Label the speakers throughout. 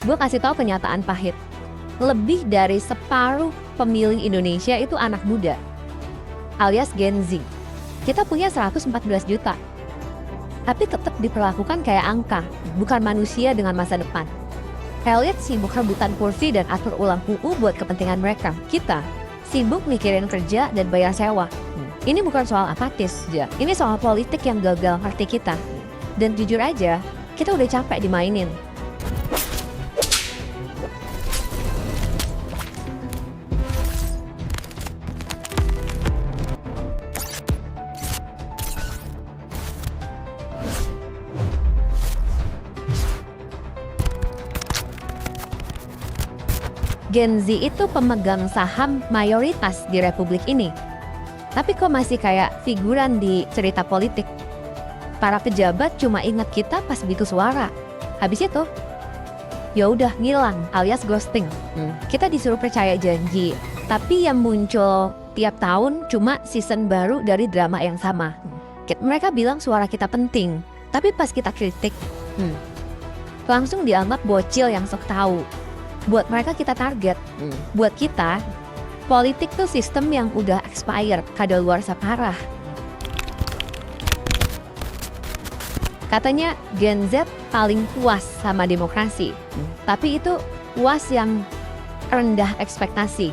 Speaker 1: Gue kasih tahu kenyataan pahit. Lebih dari separuh pemilih Indonesia itu anak muda, alias Gen Z. Kita punya 114 juta. Tapi tetap diperlakukan kayak angka, bukan manusia dengan masa depan. Elit sibuk rebutan kursi dan atur ulang UU buat kepentingan mereka. Kita sibuk mikirin kerja dan bayar sewa. Ini bukan soal apatis, ini soal politik yang gagal ngerti kita. Dan jujur aja, kita udah capek dimainin. Gen Z itu pemegang saham mayoritas di republik ini. Tapi kok masih kayak figuran di cerita politik? Para pejabat cuma ingat kita pas butuh suara. Habis itu, ya udah ngilang alias ghosting. Kita disuruh percaya janji, tapi yang muncul tiap tahun cuma season baru dari drama yang sama. Mereka bilang suara kita penting, tapi pas kita kritik, langsung dianggap bocil yang sok tahu. Buat mereka kita target. Buat kita, politik tuh sistem yang udah expired, kadaluarsa parah. Katanya Gen Z paling puas sama demokrasi. Tapi itu puas yang rendah ekspektasi.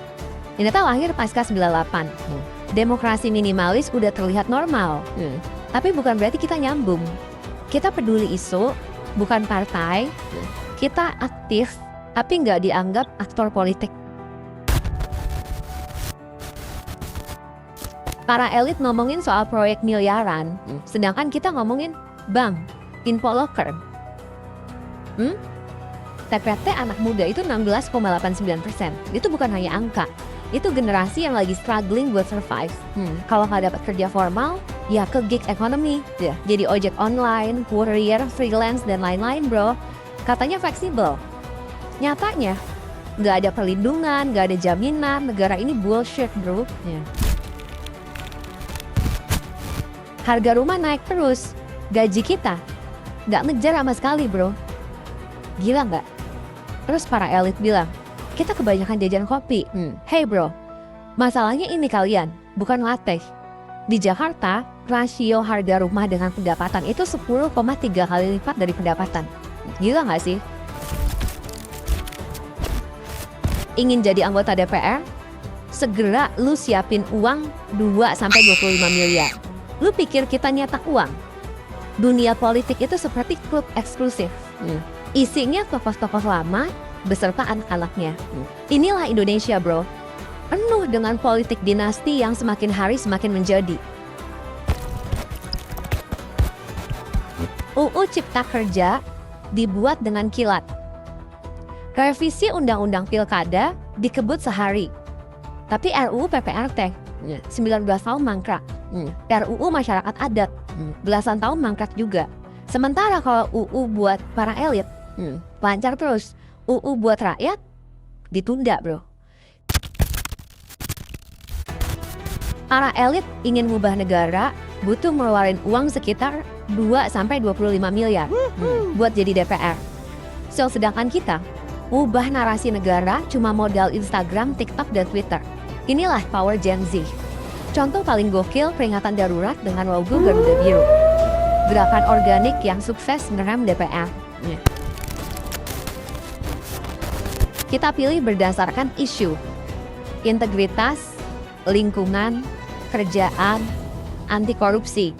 Speaker 1: Ini tuh lahir pasca 98. Demokrasi minimalis udah terlihat normal. Tapi bukan berarti kita nyambung. Kita peduli isu, bukan partai. Kita aktif, tapi nggak dianggap aktor politik. Para elit ngomongin soal proyek miliaran, sedangkan kita ngomongin bank, info locker. TPT anak muda itu 16,89%. Itu bukan hanya angka, itu generasi yang lagi struggling buat survive. Kalau nggak dapat kerja formal, ya ke gig economy, jadi ojek online, courier, freelance, dan lain-lain bro. Katanya fleksibel. Nyatanya, nggak ada perlindungan, nggak ada jaminan, negara ini bullshit bro. Harga rumah naik terus, gaji kita nggak ngejar sama sekali bro. Gila nggak? Terus para elit bilang, kita kebanyakan jajan kopi. Hey bro, masalahnya ini kalian, bukan latte. Di Jakarta, rasio harga rumah dengan pendapatan itu 10,3 kali lipat dari pendapatan. Gila nggak sih? Ingin jadi anggota DPR? Segera lu siapin uang 2-25 miliar. Lu pikir kita nyetak uang? Dunia politik itu seperti klub eksklusif. Isinya tokoh-tokoh lama beserta anak-anaknya. Inilah Indonesia bro. Penuh dengan politik dinasti yang semakin hari semakin menjadi. UU Cipta Kerja dibuat dengan kilat. Revisi Undang-Undang Pilkada dikebut sehari. Tapi RUU PPRT 19 tahun mangkrak. RUU Masyarakat Adat belasan tahun mangkrak juga. Sementara kalau UU buat para elit lancar terus. UU buat rakyat ditunda bro. Para elit ingin ngubah negara butuh ngeluarin uang sekitar 2-25 miliar buat jadi DPR. So sedangkan kita ubah narasi negara cuma modal Instagram, TikTok, dan Twitter. Inilah power Gen Z. Contoh paling gokil peringatan darurat dengan logo Garuda Biru. Gerakan organik yang sukses ngerem DPR. Kita pilih berdasarkan isu, integritas, lingkungan, kerjaan, anti korupsi.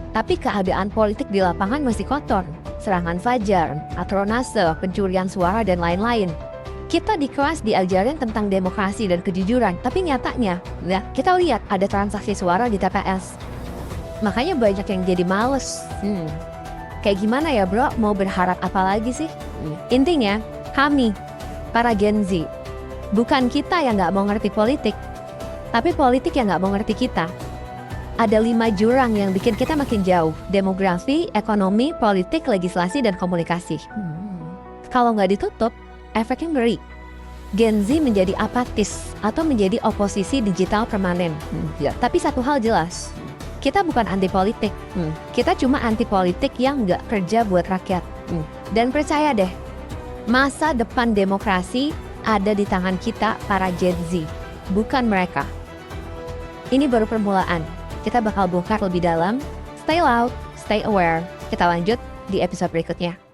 Speaker 1: Tapi keadaan politik di lapangan masih kotor. Serangan fajar, atronase, pencurian suara, dan lain-lain. Kita di kelas diajarin tentang demokrasi dan kejujuran, tapi nyatanya, kita lihat ada transaksi suara di TPS. Makanya banyak yang jadi males. Kayak gimana ya bro, mau berharap apa lagi sih? Intinya, kami, para Gen Z, bukan kita yang nggak mau ngerti politik, tapi politik yang nggak mau ngerti kita. Ada 5 jurang yang bikin kita makin jauh. Demografi, ekonomi, politik, legislasi, dan komunikasi. Kalau nggak ditutup, efeknya ngeri. Gen Z menjadi apatis atau menjadi oposisi digital permanen. Tapi satu hal jelas, kita bukan anti politik. Kita cuma anti politik yang nggak kerja buat rakyat. Dan percaya deh, Masa depan demokrasi ada di tangan kita para Gen Z, bukan mereka. Ini baru permulaan. Kita bakal bongkar lebih dalam. Stay loud, stay aware. Kita lanjut di episode berikutnya.